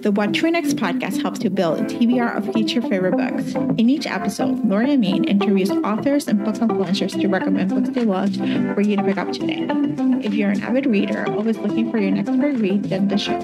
The What to Read Next podcast helps you build a TBR of each your favorite books. In each episode, Lori and Maine interviews authors and book influencers to recommend books they loved for you to pick up today. If you're an avid reader, always looking for your next great read, then the show.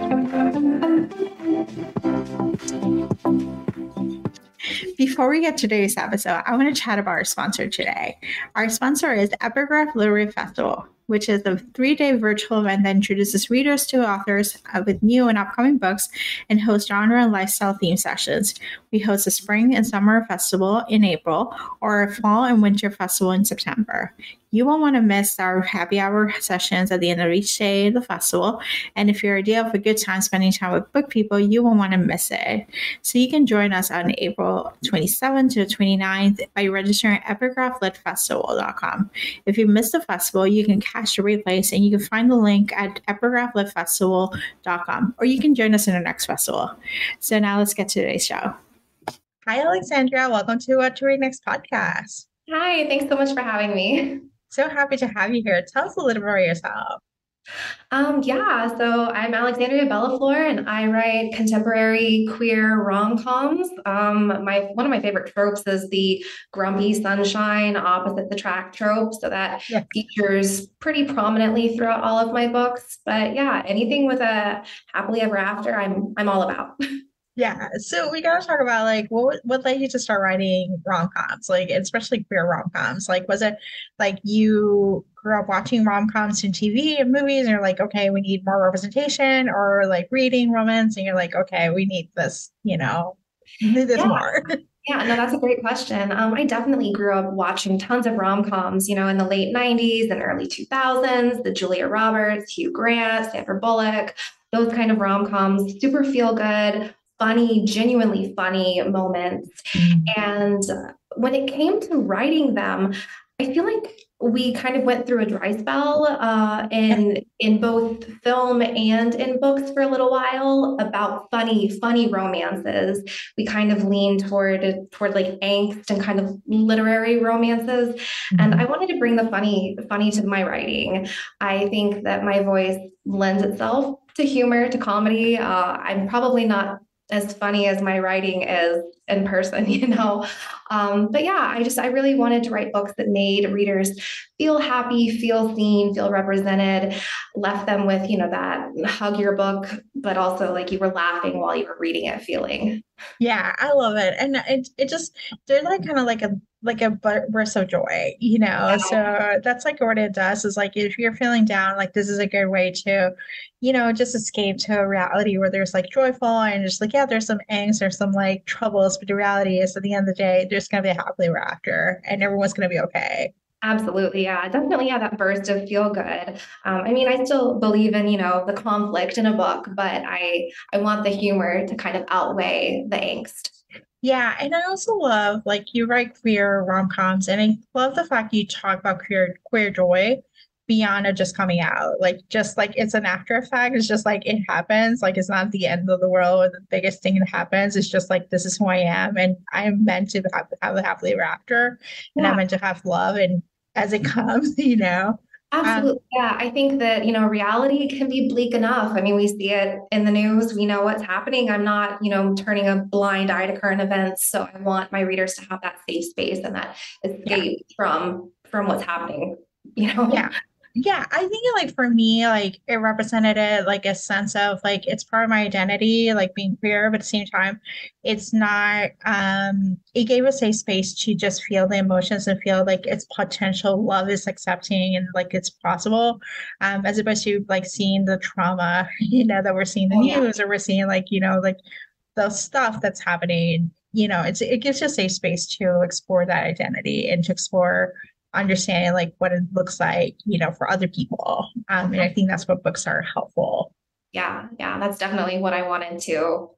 Before we get to today's episode, I want to chat about our sponsor today. Our sponsor is Epigraph Literary Festival, which is a 3-day virtual event that introduces readers to authors with new and upcoming books and hosts genre and lifestyle theme sessions. We host a spring and summer festival in April or a fall and winter festival in September. You won't want to miss our happy hour sessions at the end of each day of the festival. And if you're a idea of a good time spending time with book people, you won't want to miss it. So you can join us on April 27th to the 29th by registering at epigraphLitFestival.com. If you missed the festival, you can catch the replays and you can find the link at epigraphLitFestival.com, or you can join us in the next festival. So now let's get to today's show. Hi, Alexandria. Welcome to What to Read Next podcast. Hi, thanks so much for having me. So happy to have you here. Tell us a little bit about yourself. So I'm Alexandria Bellefleur, and I write contemporary queer rom-coms. One of my favorite tropes is the grumpy sunshine opposite the track trope, so that features pretty prominently throughout all of my books. But yeah, anything with a happily ever after, I'm all about. Yeah, so we gotta talk about like what led you to start writing rom-coms, like especially queer rom-coms. Like, was it like you grew up watching rom-coms in TV and movies, and you're like, okay, we need more representation, or like reading romance, and you're like, okay, we need this, need this more. Yeah, no, that's a great question. I definitely grew up watching tons of rom-coms, in the late 90s and early 2000s, the Julia Roberts, Hugh Grant, Sandra Bullock, those kind of rom-coms, super feel good, funny, genuinely funny moments. And when it came to writing them, I feel like we kind of went through a dry spell in both film and in books for a little while about funny romances. We kind of leaned toward like angst and kind of literary romances. And I wanted to bring the funny to my writing. I think that my voice lends itself to humor, to comedy. I'm probably not as funny as my writing is in person, But yeah, I really wanted to write books that made readers feel happy, feel seen, feel represented, left them with, that hug your book, but also like you were laughing while you were reading it feeling. Yeah, I love it. And it just, they're like kind of like a burst of joy, Yeah. So that's like what it does is like, if you're feeling down, like this is a good way to, just escape to a reality where there's like joyful and just like, yeah, there's some angst, there's some like troubles, but the reality is at the end of the day, there's going to be a happily ever after and everyone's going to be okay. Absolutely. Yeah, definitely. Yeah, that burst of feel good. I still believe in, the conflict in a book, but I want the humor to kind of outweigh the angst. Yeah, and I also love like you write queer rom-coms, and I love the fact you talk about queer joy beyond it just coming out. Like just like it's an after effect. It's just like it happens. Like it's not the end of the world or the biggest thing that happens. It's just like this is who I am, and I am meant to have a happily ever after, and I'm meant to have love and as it comes, Absolutely. Yeah. I think that, reality can be bleak enough. We see it in the news. We know what's happening. I'm not, turning a blind eye to current events. So I want my readers to have that safe space and that escape from what's happening, Yeah, I think like for me, like it represented it like a sense of like it's part of my identity, like being queer, but at the same time, it's not it gave us a space to just feel the emotions and feel like its potential love is accepting and like it's possible. As opposed to like seeing the trauma, that we're seeing in the news or we're seeing like, like the stuff that's happening, it gives us a space to explore that identity and to explore understanding like what it looks like, for other people. And I think that's what books are helpful. Yeah, that's definitely what I wanted to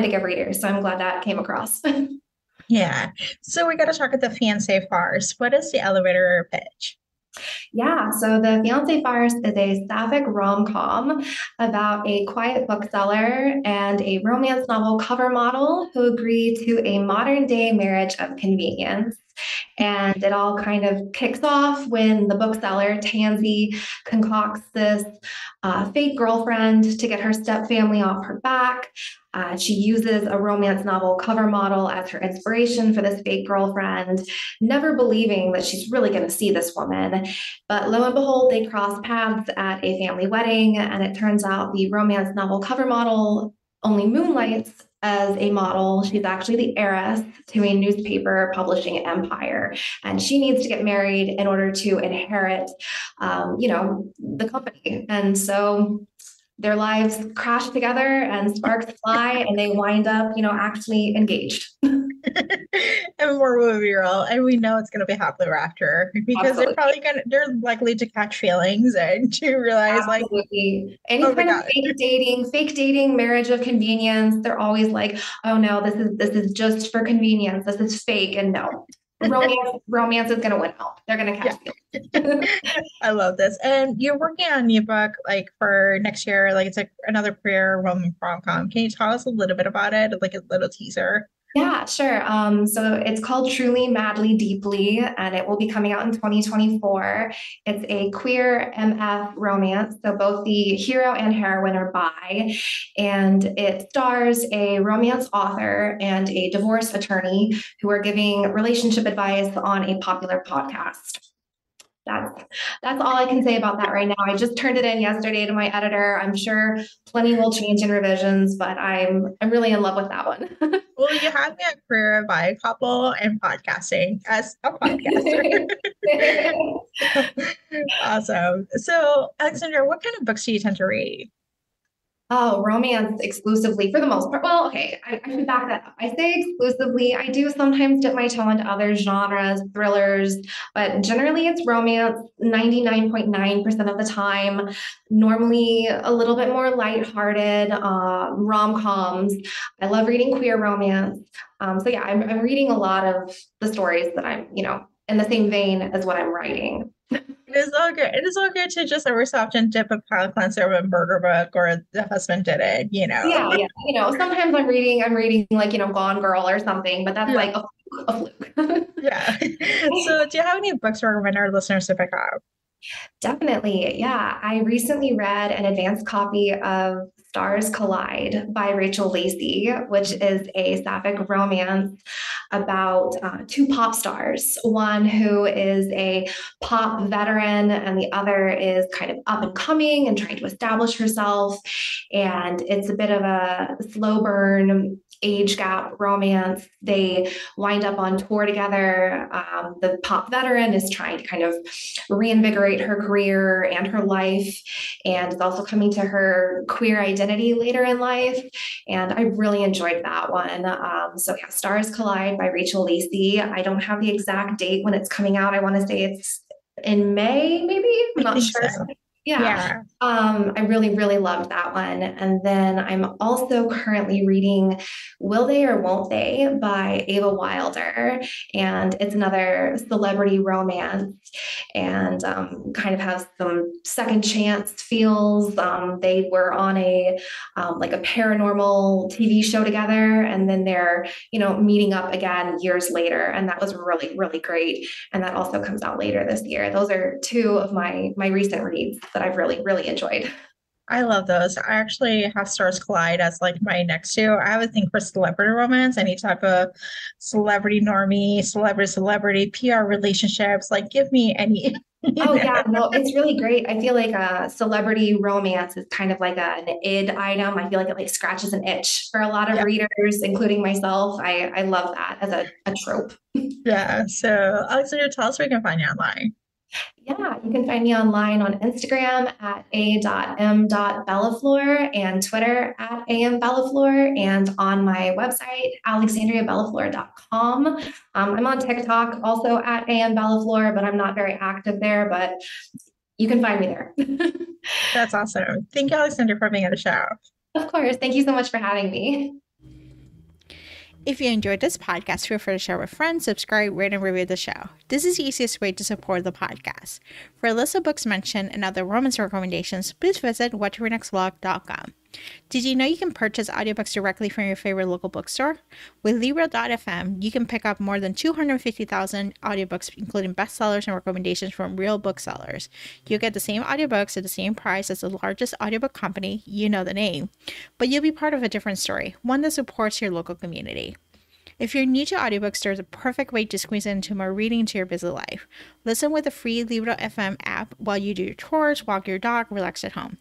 give readers. So I'm glad that came across. Yeah. So we got to talk about the fiancé farce. What is the elevator pitch? Yeah, so the Fiancé Farce is a sapphic rom-com about a quiet bookseller and a romance novel cover model who agree to a modern-day marriage of convenience. And it all kind of kicks off when the bookseller, Tansy, concocts this fake girlfriend to get her stepfamily off her back. She uses a romance novel cover model as her inspiration for this fake girlfriend, never believing that she's really going to see this woman. But lo and behold, they cross paths at a family wedding, and it turns out the romance novel cover model only moonlights as a model. She's actually the heiress to a newspaper publishing empire, and she needs to get married in order to inherit, the company. And so their lives crash together and sparks fly, and they wind up, actually engaged. And more movie role, and we know it's going to be happily ever after because Absolutely. they're likely to catch feelings and to realize Absolutely. Any oh my kind of God. fake dating, marriage of convenience, they're always like, oh no, this is just for convenience. This is fake. And no. Romance is gonna win out. They're gonna catch feelings. I love this. And you're working on a new book for next year, it's like another queer rom-com. Can you tell us a little bit about it, like a little teaser? Yeah, sure. So it's called Truly, Madly, Deeply, and it will be coming out in 2024. It's a queer MF romance. So both the hero and heroine are bi, and it stars a romance author and a divorce attorney who are giving relationship advice on a popular podcast. That's all I can say about that right now. I just turned it in yesterday to my editor. I'm sure plenty will change in revisions, but I'm really in love with that one. Well, you have me a career by a couple and podcasting as a podcaster. Awesome. So, Alexandra, what kind of books do you tend to read? Oh, romance exclusively for the most part. Well, okay, I should back that up. I say exclusively. I do sometimes dip my toe into other genres, thrillers, but generally it's romance 99.9% of the time. Normally a little bit more lighthearted, rom-coms. I love reading queer romance. So yeah, I'm reading a lot of the stories that I'm, in the same vein as what I'm writing. It is all good. It is all good to just every so often dip a palate cleanser of a murder book or The Husband Did It. Yeah. Sometimes I'm reading like, Gone Girl or something, but that's Yeah. like a fluke. Yeah. So do you have any books to recommend our listeners to pick up? Definitely. Yeah. I recently read an advanced copy of Stars Collide by Rachel Lacey, which is a sapphic romance about two pop stars, one who is a pop veteran and the other is kind of up and coming and trying to establish herself. And it's a bit of a slow burn age gap romance. They wind up on tour together. The pop veteran is trying to kind of reinvigorate her career and her life, and is also coming to her queer identity later in life. And I really enjoyed that one. So yeah, Stars Collide by Rachel Lacey. I don't have the exact date when it's coming out. I want to say it's in May, maybe. I'm not sure. So. Yeah. I really, really loved that one. And then I'm also currently reading Will They or Won't They by Ava Wilder. And it's another celebrity romance and kind of has some second chance feels. They were on a paranormal TV show together, and then they're, meeting up again years later. And that was really, really great. And that also comes out later this year. Those are two of my recent reads that I've really, really enjoyed. I love those. I actually have Stars Collide as like my next two. I have a thing for celebrity romance, any type of celebrity normie, celebrity PR relationships. Like, give me any. Oh yeah, no, it's really great. I feel like a celebrity romance is kind of like an id item. I feel like it like scratches an itch for a lot of readers, including myself. I love that as a trope. Yeah. So, Alexandra, tell us where we can find you online. Yeah, you can find me online on Instagram at a.m.bellefleur and Twitter at ambellefleur, and on my website, alexandriabellefleur.com. I'm on TikTok also at ambellefleur, but I'm not very active there, but you can find me there. That's awesome. Thank you, Alexandra, for being on the show. Of course. Thank you so much for having me. If you enjoyed this podcast, feel free to share with friends, subscribe, rate, and review the show. This is the easiest way to support the podcast. For a list of books mentioned and other romance recommendations, please visit whattoreadnextblog.com. Did you know you can purchase audiobooks directly from your favorite local bookstore? With Libro.fm, you can pick up more than 250,000 audiobooks, including bestsellers and recommendations from real booksellers. You'll get the same audiobooks at the same price as the largest audiobook company, you know the name, but you'll be part of a different story, one that supports your local community. If you're new to audiobooks, there's a perfect way to squeeze into more reading into your busy life. Listen with the free Libro.fm app while you do your chores, walk your dog, relax at home.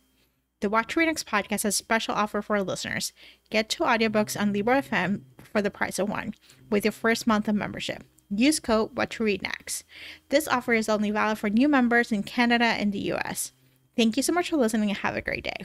The What to Read Next podcast has a special offer for our listeners. Get 2 audiobooks on Libro FM for the price of 1 with your first month of membership. Use code What to Read Next. This offer is only valid for new members in Canada and the US. Thank you so much for listening and have a great day.